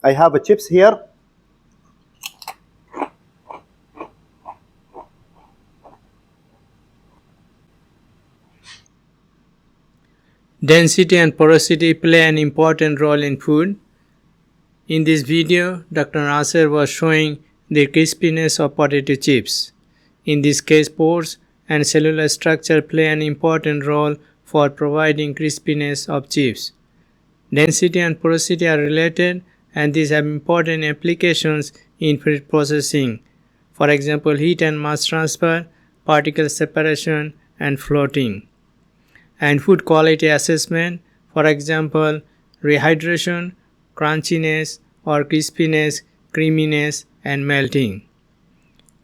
I have a chips here. Density and porosity play an important role in food. In this video, Dr. Nasser was showing the crispiness of potato chips. In this case, pores and cellular structure play an important role for providing crispiness of chips. Density and porosity are related, and these have important applications in food processing. For example, heat and mass transfer, particle separation, and floating. And food quality assessment, for example, rehydration, crunchiness or crispiness, creaminess, and melting.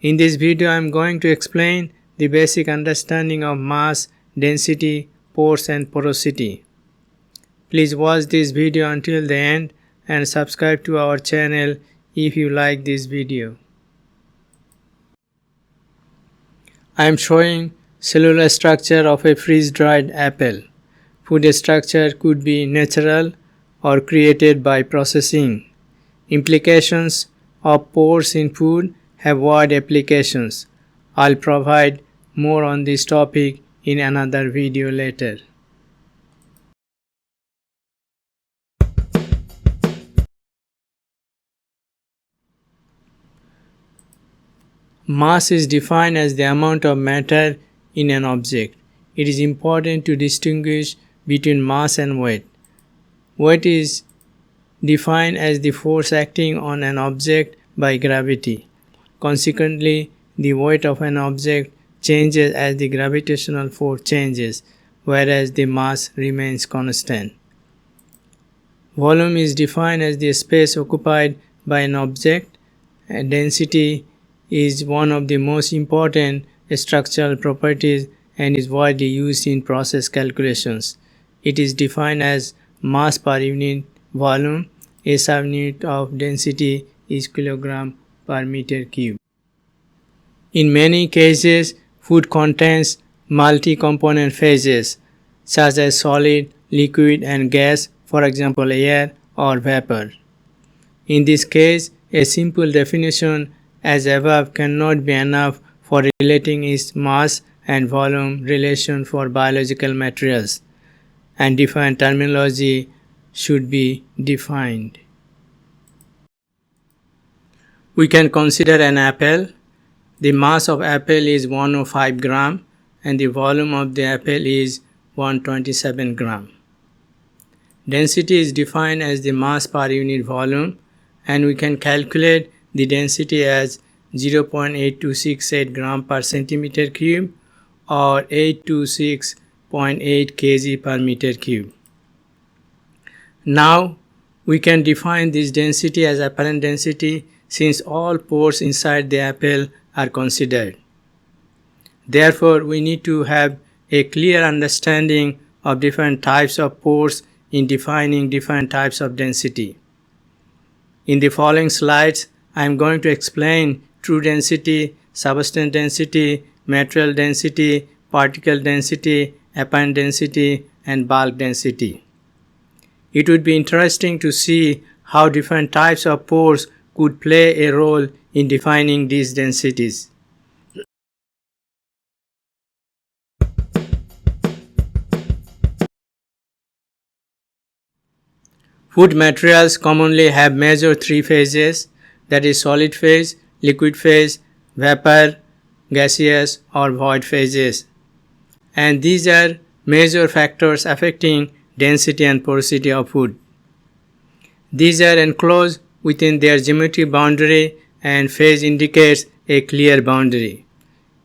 In this video, I am going to explain the basic understanding of mass, density, pores, and porosity. Please watch this video until the end and subscribe to our channel if you like this video. I am showing cellular structure of a freeze-dried apple. Food structure could be natural or created by processing. Implications of pores in food have wide applications. I'll provide more on this topic in another video later. Mass is defined as the amount of matter in an object. It is important to distinguish between mass and weight. Weight is defined as the force acting on an object by gravity. Consequently, the weight of an object changes as the gravitational force changes, whereas the mass remains constant. Volume is defined as the space occupied by an object, and density is one of the most important structural properties and is widely used in process calculations. It is defined as mass per unit volume. A subunit of density is kilogram per meter cube. In many cases, food contains multi-component phases such as solid, liquid, and gas, for example air or vapor. In this case, a simple definition as above cannot be enough for relating its mass and volume relation for biological materials, and different terminology should be defined. We can consider an apple. The mass of apple is 105 gram and the volume of the apple is 127 gram. Density is defined as the mass per unit volume, and we can calculate the density as 0.8268 gram per centimeter cube or 826.8 kg per meter cube. Now we can define this density as apparent density since all pores inside the apple are considered. Therefore, we need to have a clear understanding of different types of pores in defining different types of density. In the following slides, I am going to explain true density, substance density, material density, particle density, apparent density, and bulk density. It would be interesting to see how different types of pores could play a role in defining these densities. Food materials commonly have major three phases, that is solid phase, liquid phase, vapor, gaseous or void phases. And these are major factors affecting density and porosity of food. These are enclosed within their geometric boundary and phase indicates a clear boundary.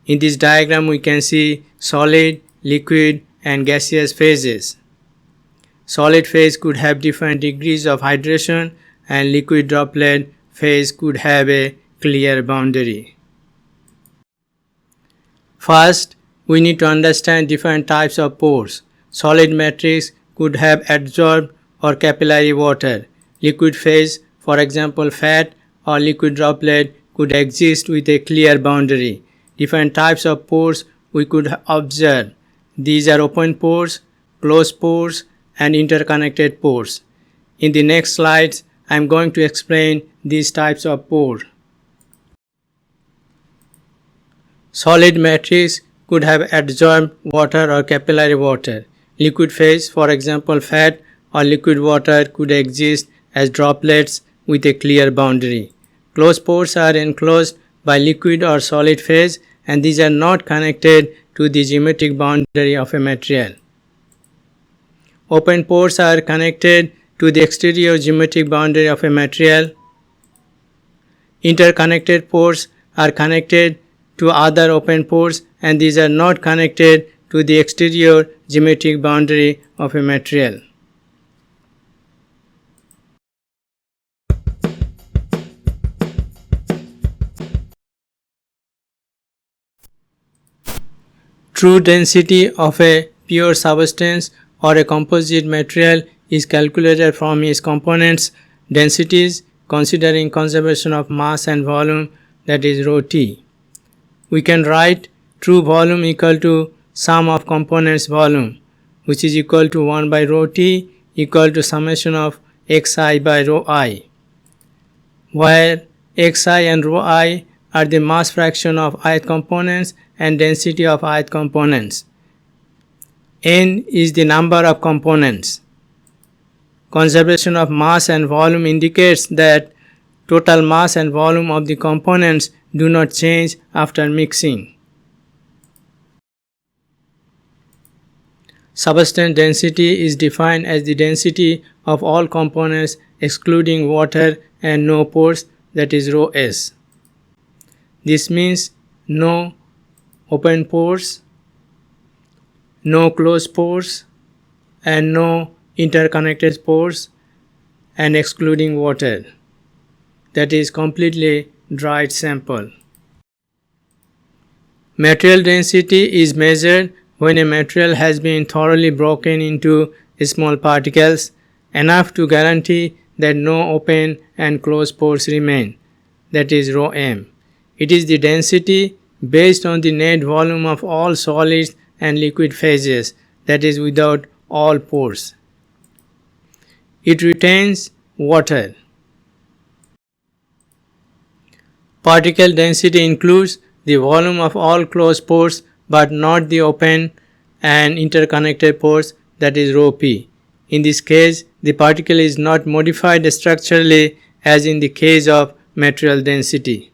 In this diagram we can see solid, liquid and gaseous phases. Solid phase could have different degrees of hydration and liquid droplet phase could have a clear boundary. First, we need to understand different types of pores. Solid matrix could have adsorbed or capillary water. Liquid phase, for example fat or liquid droplet, could exist with a clear boundary. Different types of pores we could observe. These are open pores, closed pores, and interconnected pores. In the next slides, I am going to explain these types of pore. Solid matrix could have adsorbed water or capillary water. Liquid phase, for example fat or liquid water, could exist as droplets with a clear boundary. Closed pores are enclosed by liquid or solid phase, and these are not connected to the geometric boundary of a material. Open pores are connected to the exterior geometric boundary of a material. Interconnected pores are connected to other open pores, and these are not connected to the exterior geometric boundary of a material. True density of a pure substance or a composite material is calculated from its components densities considering conservation of mass and volume, that is rho T. We can write true volume equal to sum of components volume, which is equal to 1 by rho T equal to summation of xi by rho I, where xi and rho I are the mass fraction of ith components and density of ith components. N is the number of components. Conservation of mass and volume indicates that total mass and volume of the components do not change after mixing. Substance density is defined as the density of all components excluding water and no pores, that is rho S. This means no open pores, no closed pores, and no interconnected pores, and excluding water. That is completely dried sample. Material density is measured when a material has been thoroughly broken into small particles, enough to guarantee that no open and closed pores remain, that is rho m. It is the density based on the net volume of all solids and liquid phases, that is without all pores. It retains water. Particle density includes the volume of all closed pores but not the open and interconnected pores, that is rho p. In this case, the particle is not modified structurally as in the case of material density.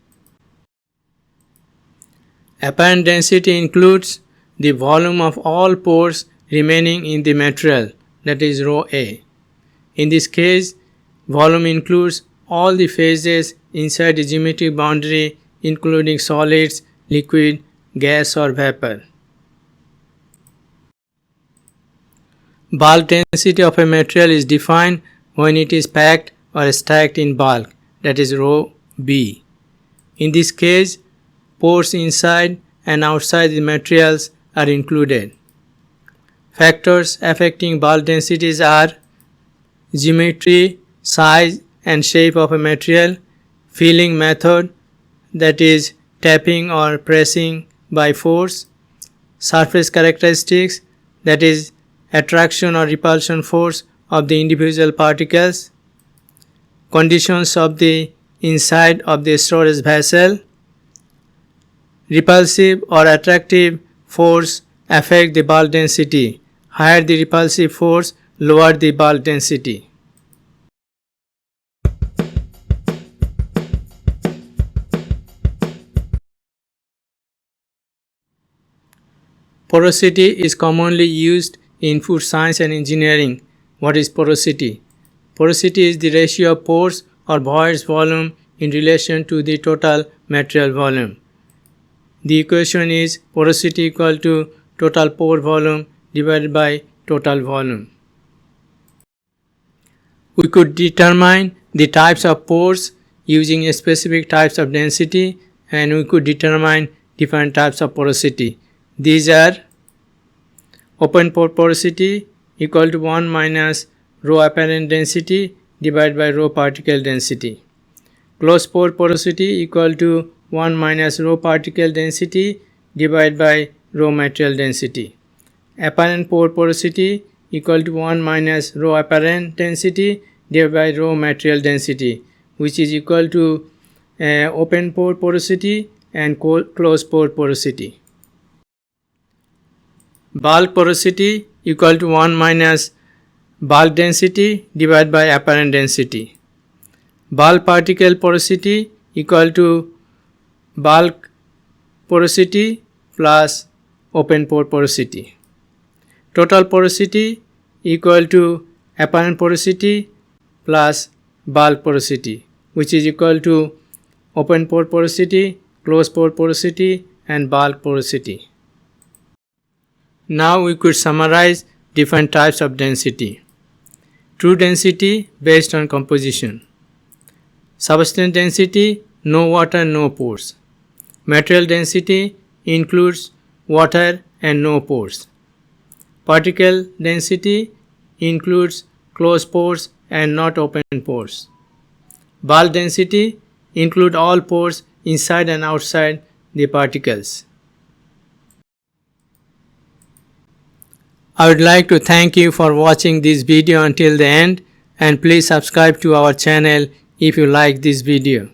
Apparent density includes the volume of all pores remaining in the material, that is rho a. In this case, volume includes all the phases inside the geometric boundary including solids, liquid, gas or vapor. Bulk density of a material is defined when it is packed or stacked in bulk, that is rho b. In this case, pores inside and outside the materials are included. Factors affecting bulk densities are geometry, size and shape of a material, filling method, that is tapping or pressing by force, surface characteristics, that is attraction or repulsion force of the individual particles, conditions of the inside of the storage vessel. Repulsive or attractive force affect the bulk density. Higher the repulsive force, lower the bulk density. Porosity is commonly used in food science and engineering. What is porosity? Porosity is the ratio of pores or voids volume in relation to the total material volume. The equation is porosity equal to total pore volume divided by total volume. We could determine the types of pores using specific types of density, and we could determine different types of porosity. These are open pore porosity equal to 1 minus rho apparent density divided by rho particle density. Closed pore porosity equal to 1 minus rho particle density divided by rho material density. Apparent pore porosity equal to 1 minus rho apparent density divided by raw material density, which is equal to open pore porosity and closed pore porosity. Bulk porosity equal to 1 minus bulk density divided by apparent density. Bulk particle porosity equal to bulk porosity plus open pore porosity. Total porosity equal to apparent porosity plus bulk porosity, which is equal to open pore porosity, closed pore porosity and bulk porosity. Now we could summarize different types of density. True density based on composition. Substance density, no water, no pores. Material density includes water and no pores. Particle density includes closed pores and not open pores. Bulk density includes all pores inside and outside the particles. I would like to thank you for watching this video until the end, and please subscribe to our channel if you like this video.